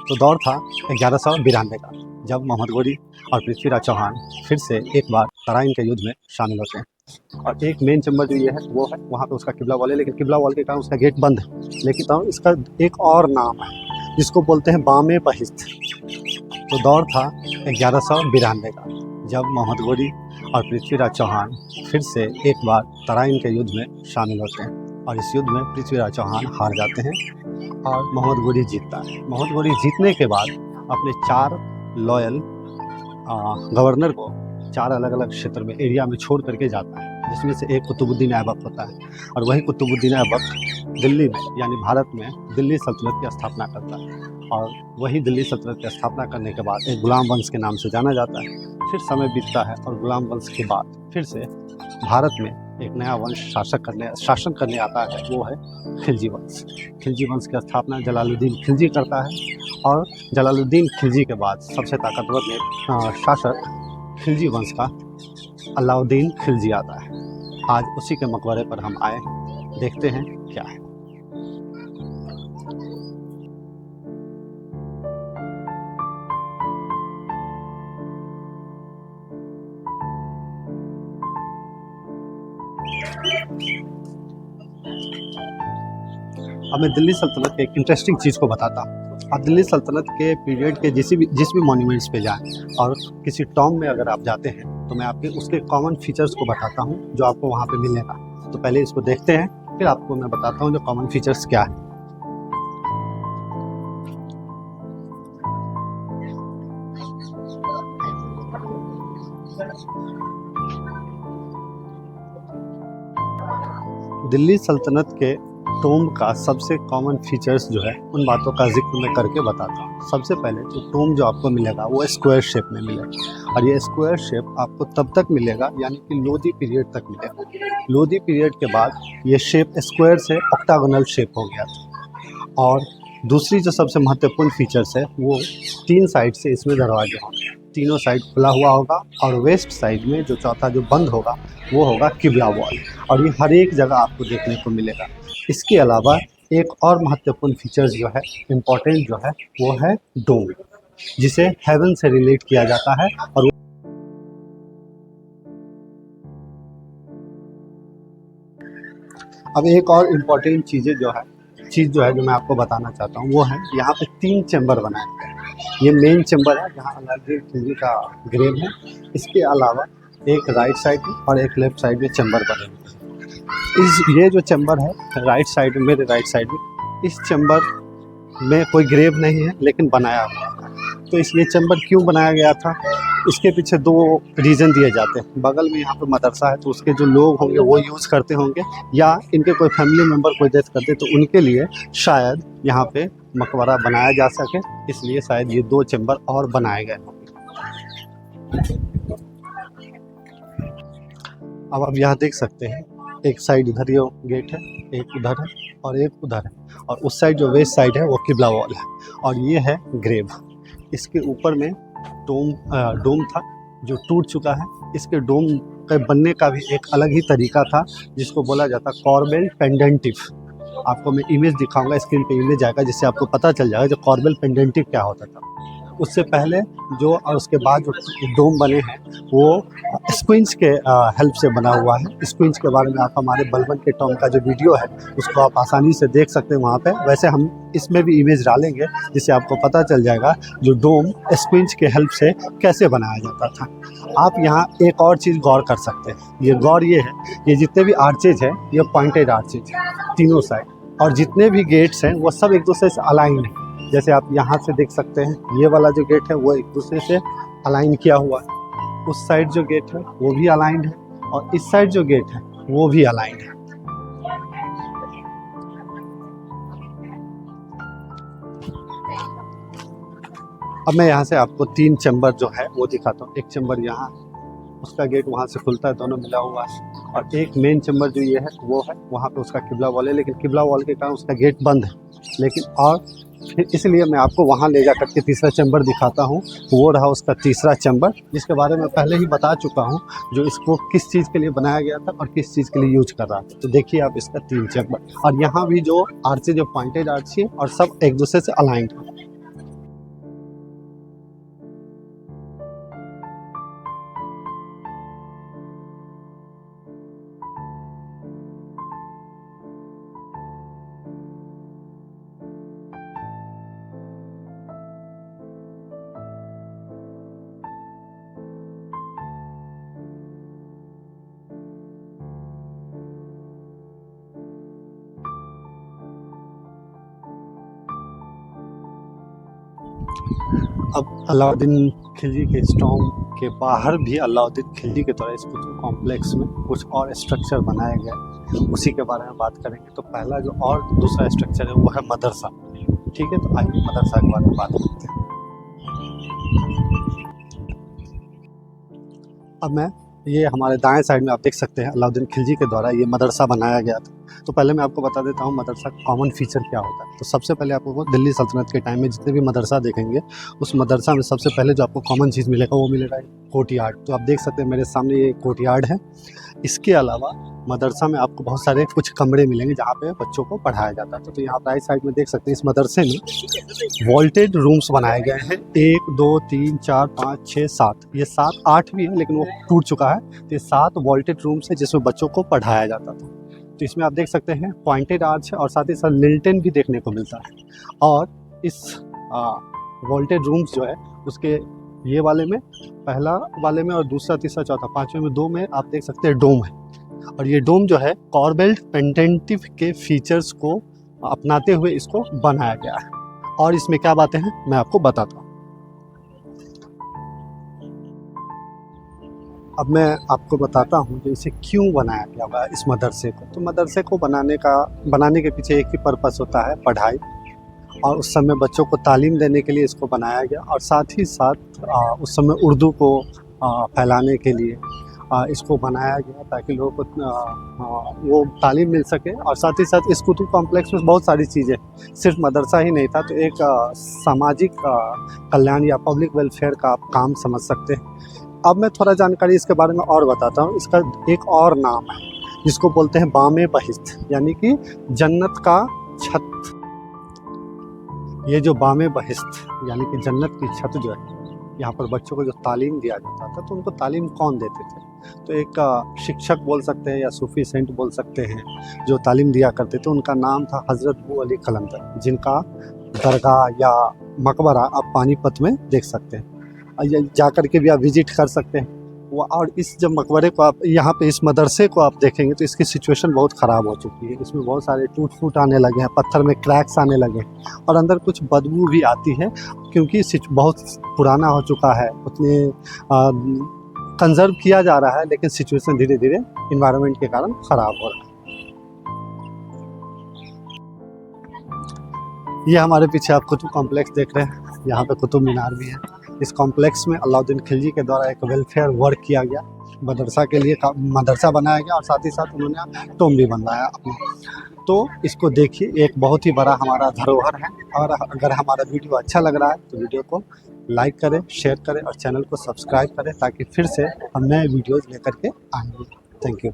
तो दौर था 1192 का, जब मोहम्मद गोरी और पृथ्वीराज चौहान फिर से एक बार तराइन के युद्ध में शामिल होते हैं। और एक मेन चैम्बर जो ये है वो है वहाँ पे उसका किबला वॉल है, लेकिन किबला वॉल के कारण उसका गेट बंद है। लेकिन तो इसका एक और नाम है जिसको बोलते हैं बामे बहिश्त। तो दौर था 1192 का, जब मोहम्मद गोरी और पृथ्वीराज चौहान फिर से एक बार तराइन के युद्ध में शामिल होते हैं। और इस युद्ध में पृथ्वीराज चौहान हार जाते हैं और मोहम्मद गोरी जीतता है। मोहम्मद गोरी जीतने के बाद अपने 4 लॉयल गवर्नर को 4 अलग अलग क्षेत्र में एरिया में छोड़ करके जाता है, जिसमें से एक कुतुबुद्दीन ऐबक होता है। और वही कुतुबुद्दीन ऐबक दिल्ली में यानी भारत में दिल्ली सल्तनत की स्थापना करता है। और वही दिल्ली सल्तनत की स्थापना करने के बाद एक गुलाम वंश के नाम से जाना जाता है। फिर समय बीतता है और गुलाम वंश के बाद फिर से भारत में एक नया वंश शासन करने आता है, वो है खिलजी वंश। खिलजी वंश की स्थापना जलालुद्दीन खिलजी करता है। और जलालुद्दीन खिलजी के बाद सबसे ताकतवर शासक खिलजी वंश का अलाउद्दीन खिलजी आता है। आज उसी के मकबरे पर हम आए, देखते हैं क्या है। अब मैं दिल्ली सल्तनत के एक इंटरेस्टिंग चीज़ को बताता हूँ। आप दिल्ली सल्तनत के पीरियड के जिस भी मॉन्यूमेंट्स पे जाएं और किसी टॉम में अगर आप जाते हैं तो मैं आपके उसके कॉमन फीचर्स को बताता हूँ जो आपको वहाँ पे मिलेगा। तो पहले इसको देखते हैं, फिर आपको मैं बताता हूँ जो कॉमन फीचर्स क्या है। दिल्ली सल्तनत के टोम का सबसे कॉमन फीचर्स जो है उन बातों का जिक्र मैं करके बताता हूँ। सबसे पहले तो टोम जो आपको मिलेगा वो स्क्वायर शेप में मिलेगा। और ये स्क्वायर शेप आपको तब तक मिलेगा यानी कि लोधी पीरियड तक मिलेगा। लोधी पीरियड के बाद ये शेप स्क्वायर से ऑक्टागोनल शेप हो गया था। और दूसरी जो सबसे महत्वपूर्ण फीचर्स है वो 3 साइड से इसमें दरवाजे होंगे। तीनों साइड खुला हुआ होगा और वेस्ट साइड में जो चौथा जो बंद होगा वो होगा किबला वॉल। और ये हर एक जगह आपको देखने को मिलेगा। इसके अलावा एक और महत्वपूर्ण फीचर्स जो है, इम्पोर्टेंट जो है, वो है डोम, जिसे हेवन से रिलेट किया जाता है। और अब एक और इम्पोर्टेंट चीज़ जो है जो मैं आपको बताना चाहता हूँ वो है यहाँ पे 3 चैम्बर बनाए गए हैं। ये मेन चैम्बर है जहाँ अलाउद्दीन खिलजी का ग्रेव है। इसके अलावा एक राइट साइड में और एक लेफ्ट साइड में चैम्बर बने हुए हैं। ये जो चैम्बर है राइट साइड में, मेरे राइट साइड में, इस चैम्बर में कोई ग्रेव नहीं है लेकिन बनाया हुआ है। तो इसलिए चैम्बर क्यों बनाया गया था, इसके पीछे 2 रीज़न दिए जाते हैं। बगल में यहाँ पे मदरसा है तो उसके जो लोग होंगे वो यूज़ करते होंगे, या इनके कोई फैमिली मेम्बर कोई डेथ करते तो उनके लिए शायद यहाँ पे मकबरा बनाया जा सके, इसलिए शायद ये 2 चैम्बर और बनाए गए होंगे। अब आप यहाँ देख सकते हैं, एक साइड इधर ये गेट है, एक उधर है और एक उधर है। और उस साइड जो वेस्ट साइड है वो किबला वॉल है। और ये है ग्रेव। इसके ऊपर में डोम था जो टूट चुका है। इसके डोम के बनने का भी एक अलग ही तरीका था जिसको बोला जाता कॉर्बेल पेंडेंटिव। आपको मैं इमेज दिखाऊंगा, स्क्रीन पे इमेज आएगा जिससे आपको पता चल जाएगा जो कॉर्बेल पेंडेंटिव क्या होता था। उससे पहले जो और उसके बाद जो डोम बने हैं वो स्क्विंच के हेल्प से बना हुआ है। स्क्विंच के बारे में आप हमारे बलबन के टॉम का जो वीडियो है उसको आप आसानी से देख सकते हैं वहाँ पे। वैसे हम इसमें भी इमेज डालेंगे जिससे आपको पता चल जाएगा जो डोम स्क्विंच के हेल्प से कैसे बनाया जाता था। आप यहाँ एक और चीज़ गौर कर सकते हैं। ये गौर ये है, ये जितने भी आर्चेज हैं ये पॉइंटेड आर्चेज हैं तीनों साइड। और जितने भी गेट्स हैं वो सब एक दूसरे से अलाइन हैं। जैसे आप यहाँ से देख सकते हैं ये वाला जो गेट है वो एक दूसरे से अलाइन किया हुआ है। उस साइड जो गेट है वो भी अलाइंड है और इस साइड जो गेट है वो भी अलाइंड है। अब मैं यहाँ से आपको 3 चैम्बर जो है वो दिखाता हूँ। एक चैम्बर यहाँ, उसका गेट वहाँ से खुलता है, दोनों मिला हुआ है। और एक मेन चैम्बर जो ये है वो है वहाँ पे उसका किबला वॉल है, लेकिन किबला वॉल के कारण उसका गेट बंद है। लेकिन और फिर इसलिए मैं आपको वहाँ ले जा करके तीसरा चैम्बर दिखाता हूँ। वो रहा उसका तीसरा चैम्बर, जिसके बारे में पहले ही बता चुका हूँ, जो इसको किस चीज़ के लिए बनाया गया था और किस चीज़ के लिए यूज कर रहा था। तो देखिए आप इसका 3 चैम्बर। और यहाँ भी जो आर्चे जो पॉइंटेड आर्ची है और सब एक दूसरे से अलाइंड है। अब अलाउद्दीन खिलजी के स्टॉम के बाहर भी अलाउद्दीन खिलजी के द्वारा इस कुतुब कॉम्प्लेक्स में कुछ और स्ट्रक्चर बनाए गए, उसी के बारे में बात करेंगे। तो पहला जो और दूसरा स्ट्रक्चर है वो है मदरसा। ठीक है, तो आइए मदरसा के बारे में बात करते हैं। अब मैं ये हमारे दाएं साइड में आप देख सकते हैं अलाउद्दीन खिलजी के द्वारा ये मदरसा बनाया गया था। तो पहले मैं आपको बता देता हूँ मदरसा का कॉमन फीचर क्या होता है। तो सबसे पहले आपको दिल्ली सल्तनत के टाइम में जितने भी मदरसा देखेंगे, उस मदरसा में सबसे पहले जो आपको कॉमन चीज़ मिलेगा वो मिलेगा कोर्टयार्ड। तो आप देख सकते हैं मेरे सामने ये कोर्टयार्ड है। इसके अलावा मदरसा में आपको बहुत सारे कुछ कमरे मिलेंगे जहाँ पे बच्चों को पढ़ाया जाता है। तो यहाँ राइट साइड में देख सकते हैं इस मदरसे में वॉल्टेड रूम्स बनाए गए हैं। 1 2 3 4 5 6 7, ये 7 8 भी है लेकिन वो टूट चुका है। तो ये 7 वॉल्टेड रूम्स है जिसमें बच्चों को पढ़ाया जाता था। तो इसमें आप देख सकते हैं पॉइंटेड आर्च है और साथ ही साथ लिल्टन भी देखने को मिलता है। और इस वॉल्टेड रूम्स जो है उसके ये वाले में, पहला वाले में और दूसरा तीसरा चौथा पांचवें में 2 में आप देख सकते हैं डोम है। और ये डोम जो है कॉर्बेल्ट पेंडेंटिव के फीचर्स को अपनाते हुए इसको बनाया गया है। और इसमें क्या बातें हैं मैं आपको बताता हूँ। अब मैं आपको बताता हूँ कि इसे क्यों बनाया गया हुआ है इस मदरसे को। तो मदरसे को बनाने के पीछे एक ही पर्पस होता है, पढ़ाई। और उस समय बच्चों को तालीम देने के लिए इसको बनाया गया और साथ ही साथ उस समय उर्दू को फैलाने के लिए इसको बनाया गया ताकि लोगों को वो तालीम मिल सके। और साथ ही साथ इस कुतुब कॉम्प्लेक्स में बहुत सारी चीज़ें, सिर्फ मदरसा ही नहीं था, तो एक सामाजिक कल्याण या पब्लिक वेलफेयर का आप काम समझ सकते हैं। अब मैं थोड़ा जानकारी इसके बारे में और बताता हूँ। इसका एक और नाम है जिसको बोलते हैं बामे बहिश्त, यानी कि जन्नत का छत। ये जो बामे बहिश्त यानी कि जन्नत की छत जो है, यहाँ पर बच्चों को जो तालीम दिया जाता था, तो उनको तालीम कौन देते थे? तो एक शिक्षक बोल सकते हैं या सूफी सेंट बोल सकते हैं जो तालीम दिया करते थे। उनका नाम था हज़रत बू अली कलंदर, जिनका दरगाह या मकबरा आप पानीपत में देख सकते हैं। जा कर के भी आप विजिट कर सकते हैं वो। और इस जब मकबरे को आप यहाँ पे इस मदरसे को आप देखेंगे तो इसकी सिचुएशन बहुत ख़राब हो चुकी है। इसमें बहुत सारे टूट फूट आने लगे हैं, पत्थर में क्रैक्स आने लगे हैं और अंदर कुछ बदबू भी आती है क्योंकि बहुत पुराना हो चुका है। उतने कंजर्व किया जा रहा है लेकिन सिचुएशन धीरे धीरे इन्वायरमेंट के कारण ख़राब हो रहा है। ये हमारे पीछे आप कुतुब कॉम्प्लेक्स देख रहे हैं, यहाँ पे कुतुब मीनार भी है। इस कॉम्प्लेक्स में अलाउद्दीन खिलजी के द्वारा एक वेलफेयर वर्क किया गया, मदरसा के लिए मदरसा बनाया गया और साथ ही साथ उन्होंने टॉम भी बनवाया अपना। तो इसको देखिए, एक बहुत ही बड़ा हमारा धरोहर है। और अगर हमारा वीडियो अच्छा लग रहा है तो वीडियो को लाइक करें, शेयर करें और चैनल को सब्सक्राइब करें ताकि फिर से हम नए वीडियोज़ लेकर के आएंगे। Thank you.